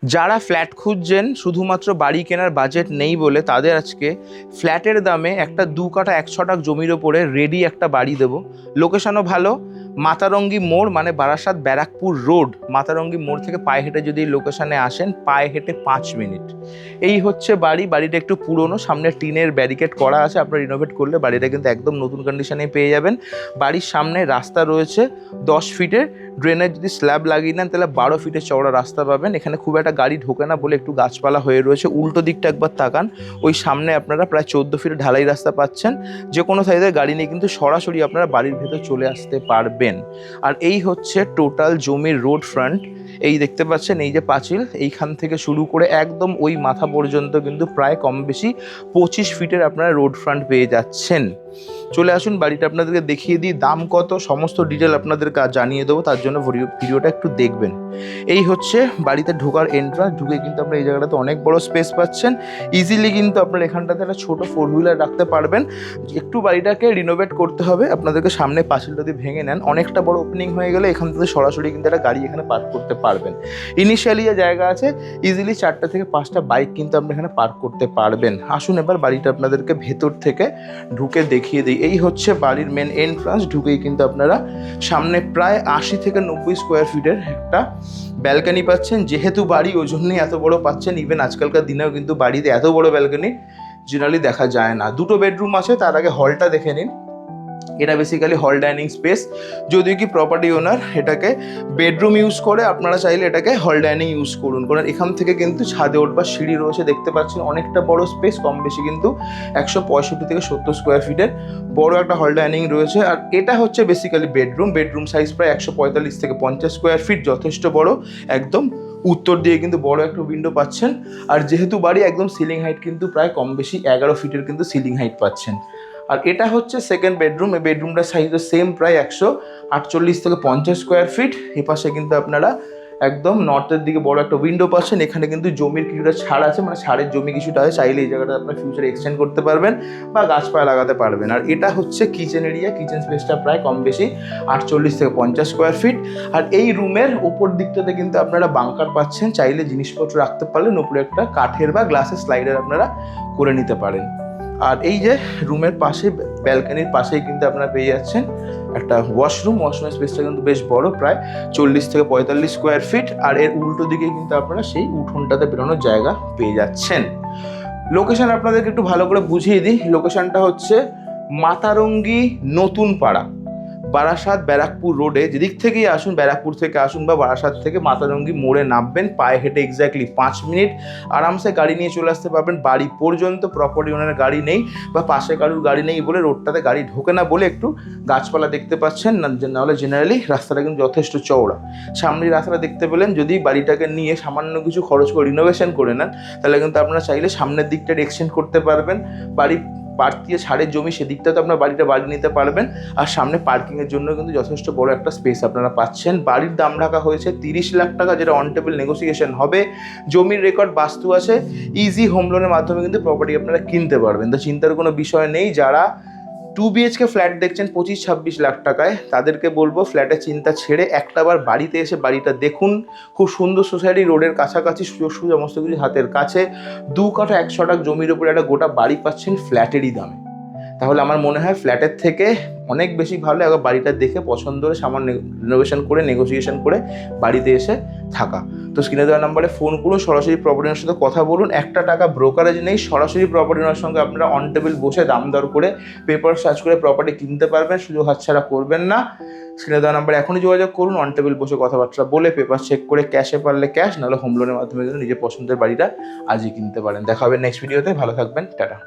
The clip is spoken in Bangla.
যারা ফ্ল্যাট খুঁজছেন, শুধুমাত্র বাড়ি কেনার বাজেট নেই বলে, তাদের আজকে ফ্ল্যাটের দামে একটা 2 কাঠা 1 ছটাক জমির ওপরে রেডি একটা বাড়ি দেবো। লোকেশনও ভালো, মাতারঙ্গি মোড় মানে বারাসাত ব্যারাকপুর রোড। মাতারঙ্গি মোড় থেকে পায়ে হেঁটে যদি লোকেশনে আসেন, পায়ে হেঁটে 5 মিনিট। এই হচ্ছে বাড়ি। বাড়িটা একটু পুরনো, সামনে টিনের ব্যারিকেড করা আছে। আপনারা রিনোভেট করলে বাড়িটা কিন্তু একদম নতুন কন্ডিশনে পেয়ে যাবেন। বাড়ির সামনে রাস্তা রয়েছে 10 ফিটের, ড্রেনের যদি স্ল্যাব লাগিয়ে নেন তাহলে 12 ফিটের চওড়া রাস্তা পাবেন। এখানে খুব একটা গাড়ি ঢোকে না বলে একটু গাছপালা হয়ে রয়েছে। উল্টো দিকটা একবার তাকান, ওই সামনে আপনারা প্রায় 14 ফিটের ঢালাই রাস্তা পাচ্ছেন। যে কোনো সাইজের গাড়ি নিয়ে কিন্তু সরাসরি আপনারা বাড়ির ভেতর চলে আসতে পারবেন। আর এই হচ্ছে টোটাল জমির রোড ফ্রন্ট। এই দেখতে পাচ্ছেন, এই যে পাঁচিল, এইখান থেকে শুরু করে একদম ওই মাথা পর্যন্ত কিন্তু প্রায় কম বেশি 25 ফিটের আপনারা রোড ফ্রন্ট পেয়ে যাচ্ছেন। চলে আসুন, বাড়িটা আপনাদেরকে দেখিয়ে দিই। দাম কত সমস্ত ডিটেল আপনাদেরকে জানিয়ে দেবো, তার জন্য ভিডিওটা একটু দেখবেন। এই হচ্ছে বাড়িতে ঢোকার এন্ট্রান্স। ঢুকে কিন্তু আপনারা এই জায়গাটাতে অনেক বড় স্পেস পাচ্ছেন। ইজিলি কিন্তু আপনারা এখানটাতে একটা ছোটো 4 হুইলার রাখতে পারবেন। একটু বাড়িটাকে রিনোভেট করতে হবে আপনাদেরকে। সামনে পাঁচিলটা যদি ভেঙে নেন, অনেকটা বড় ওপেনিং হয়ে গেলে এখান থেকে সরাসরি কিন্তু একটা গাড়ি এখানে পার্ক করতে পারবেন। ইনিশিয়ালি যে জায়গা আছে, ইজিলি 4টা থেকে 5টা বাইক কিন্তু আপনি এখানে পার্ক করতে পারবেন। আসুন এবার বাড়িটা আপনাদেরকে ভেতর থেকে ঢুকে দেখিয়ে দিই। এই হচ্ছে বাড়ির মেন এন্ট্রান্স। ঢুকেই কিন্তু আপনারা সামনে প্রায় 80 থেকে 90 স্কোয়ার ফিটের একটা ব্যালকনি পাচ্ছেন। যেহেতু বাড়ি, ওই জন্যই এত বড় পাচ্ছেন। ইভেন আজকালকার দিনেও কিন্তু বাড়িতে এত বড় ব্যালকনি জেনারেলি দেখা যায় না। 2টো বেডরুম আছে। তার আগে হলটা দেখে নিন। এটা বেসিক্যালি হল ডাইনিং স্পেস। যদিও কি প্রপার্টি ওনার এটাকে বেডরুম ইউজ করে, আপনারা চাইলে এটাকে হল ডাইনিং ইউজ করুন। কারণ এখান থেকে কিন্তু ছাদে উঠবার সিঁড়ি রয়েছে, দেখতে পাচ্ছেন। অনেকটা বড় স্পেস, কম বেশি কিন্তু 165 থেকে 70 স্কোয়ার ফিটের বড় একটা হল ডাইনিং রয়েছে। আর এটা হচ্ছে বেসিক্যালি বেডরুম। বেডরুম সাইজ প্রায় 145 থেকে 50 স্কোয়ার ফিট, যথেষ্ট বড়। একদম উত্তর দিয়ে কিন্তু বড় একটা উইন্ডো পাচ্ছেন। আর যেহেতু বাড়ি, একদম সিলিং হাইট কিন্তু প্রায় কম বেশি 11 ফিটের কিন্তু সিলিং হাইট পাচ্ছেন। আর এটা হচ্ছে সেকেন্ড বেডরুম। এই বেডরুমটার সাইজও সেম, প্রায় 148 থেকে 50 স্কোয়ার ফিট। এ পাশে কিন্তু আপনারা একদম নর্থের দিকে বড় একটা উইন্ডো পাচ্ছেন। এখানে কিন্তু জমির কিছুটা ছাড় আছে, মানে ছাড়ের জমি কিছুটা আছে। চাইলে এই জায়গাটা আপনার ফিউচারে এক্সটেন্ড করতে পারবেন বা গাছপালা লাগাতে পারবেন। আর এটা হচ্ছে কিচেন এরিয়া। কিচেন স্পেসটা প্রায় কম বেশি 48 থেকে 50 স্কোয়ার ফিট। আর এই রুমের ওপর দিকটাতে কিন্তু আপনারা বাংকার পাচ্ছেন। চাইলে জিনিসপত্র রাখতে পারলেন, উপরে একটা কাঠের বা গ্লাসের স্লাইডার আপনারা করে নিতে পারেন। আর এই যে রুমের পাশে, ব্যালকনির পাশেই কিন্তু আপনারা পেয়ে যাচ্ছেন একটা ওয়াশরুম। ওয়াশরুমের স্পেসটা কিন্তু বেশ বড়, প্রায় 40 থেকে 45 স্কোয়ার ফিট। আর এর উল্টো দিকে কিন্তু আপনারা সেই উঠোনটাতে বেরোনোর জায়গা পেয়ে যাচ্ছেন। লোকেশন আপনাদেরকে একটু ভালো করে বুঝিয়ে দিই। লোকেশনটা হচ্ছে মাতারঙ্গি নতুন পাড়া, বারাসাত ব্যারাকপুর রোডে। যেদিক থেকেই আসুন, ব্যারাকপুর থেকে আসুন বা বারাসাত থেকে, মাতারঙ্গি মোড়ে নামবেন। পায়ে হেঁটে এক্স্যাক্টলি 5 মিনিট আরামসে গাড়ি নিয়ে চলে আসতে পারবেন বাড়ি পর্যন্ত। প্রপার্টি ওনারের গাড়ি নেই বা পাশে কারুর গাড়ি নেই বলে, রোডটাতে গাড়ি ঢোকে না বলে একটু গাছপালা দেখতে পাচ্ছেন, নাহলে জেনারেলি রাস্তাটা কিন্তু যথেষ্ট চওড়া। সামনের রাস্তাটা দেখতে পেলেন। যদি বাড়িটাকে নিয়ে সামান্য কিছু খরচ করে রিনোভেশন করে নেন, তাহলে কিন্তু আপনারা চাইলে সামনের দিকটা এক্সটেন্ড করতে পারবেন। বাড়ি পার্ট দিয়ে ছাড়ের জমি, সেদিকটাতে আপনার বাড়িটা বাড়ি নিতে পারবেন। আর সামনে পার্কিংয়ের জন্য কিন্তু যথেষ্ট বড় একটা স্পেস আপনারা পাচ্ছেন। বাড়ির দাম রাখা হয়েছে 30 লাখ টাকা, যেটা অন টেবল নেগোসিয়েশন হবে। জমির রেকর্ড বাস্তু আছে। ইজি হোম লোনের মাধ্যমে কিন্তু প্রপার্টি আপনারা কিনতে পারবেন। তো চিন্তার কোনো বিষয় নেই। যারা 2 BHK ফ্ল্যাট দেখছেন 25-26 লাখ টাকায়, তাদেরকে বলবো ফ্ল্যাটের চিন্তা ছেড়ে একটাবার বাড়িতে এসে বাড়িটা দেখুন। খুব সুন্দর সোসাইটি, রোডের কাছাকাছি, সুযোগ সমস্ত কিছু হাতের কাছে। 2 কাঠা 1 ছটাক জমির উপরে একটা গোটা বাড়ি পাচ্ছেন ফ্ল্যাটেরই দামে। তাহলে আমার মনে হয় ফ্ল্যাটের থেকে অনেক বেশি ভালো একবার বাড়িটা দেখে পছন্দ হলে সামান্য রিনোভেশন করে, নেগোসিয়েশন করে বাড়িতে এসে থাকা। তো স্ক্রিনে দেওয়া নাম্বারে ফোন করুন, সরাসরি প্রপার্টি ওনার সাথে কথা বলুন। 1 টাকা ব্রোকারেজ নেই। সরাসরি প্রপার্টি ওনার সঙ্গে আপনারা অন টেবিল বসে দাম দর করে, পেপার সার্চ করে প্রপার্টি কিনতে পারবেন। সুযোগ হাতছাড়া করবেন না। স্ক্রিনে দেওয়া নাম্বারে এখনই যোগাযোগ করুন। অন টেবিল বসে কথাবার্তা বলে, পেপার চেক করে, ক্যাশে পারলে ক্যাশ, নাহলে হোম লোনের মাধ্যমে কিন্তু নিজের পছন্দের বাড়িটা আজই কিনতে পারেন। দেখা হবে নেক্সট ভিডিওতে। ভালো থাকবেন, টাটা।